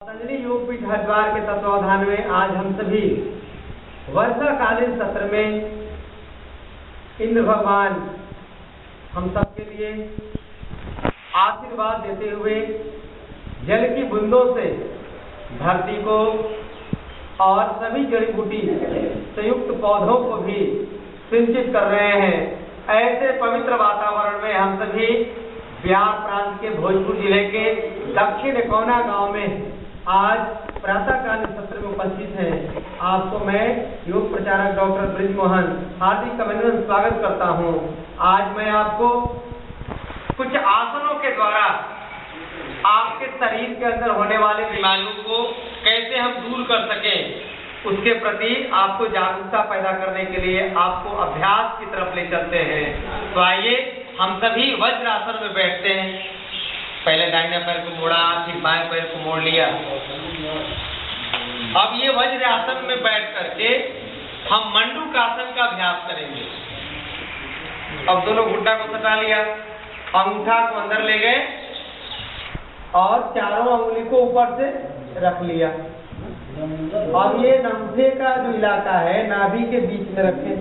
पतंजलि योगपीठ हरिद्वार के तत्वावधान में आज हम सभी वर्षाकालीन सत्र में इंद्र भगवान हम सबके लिए आशीर्वाद देते हुए जल की बूंदों से धरती को और सभी जड़ी बूटी संयुक्त पौधों को भी सिंचित कर रहे हैं। ऐसे पवित्र वातावरण में हम सभी बिहार प्रांत के भोजपुर जिले के दक्षिण कोना गांव में आज प्रातःकालीन सत्र में उपस्थित हैं। आपको मैं योग प्रचारक डॉक्टर ब्रिजमोहन हार्दिक अभिनंदन स्वागत करता हूं। आज मैं आपको कुछ आसनों के द्वारा आपके शरीर के अंदर होने वाले बीमारियों को कैसे हम दूर कर सकें, उसके प्रति आपको जागरूकता पैदा करने के लिए आपको अभ्यास की तरफ ले चलते हैं। तो आइए हम सभी वज्रासन में बैठते हैं। पहले दाहिने पैर को मोड़ा, फिर बाएं पैर को मोड़ लिया। अब ये वज्रासन में बैठ करके हम मंडूकासन का अभ्यास करेंगे। अब दोनों घुटना को सटा लिया, अंगूठा को अंदर ले गए और चारों अंगुली को ऊपर से रख लिया। अब ये नमथे का जो इलाका है नाभि के बीच में रखें।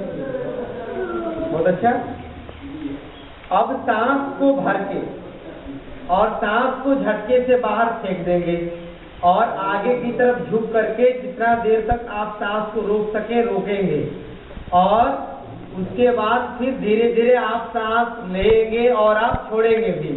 बहुत अच्छा। अब सांस को भर के और सांस को झटके से बाहर फेंक देंगे और आगे की तरफ झुक करके जितना देर तक आप सांस को रोक सके रोकेंगे और उसके बाद फिर धीरे धीरे आप सांस लेंगे और आप छोड़ेंगे भी।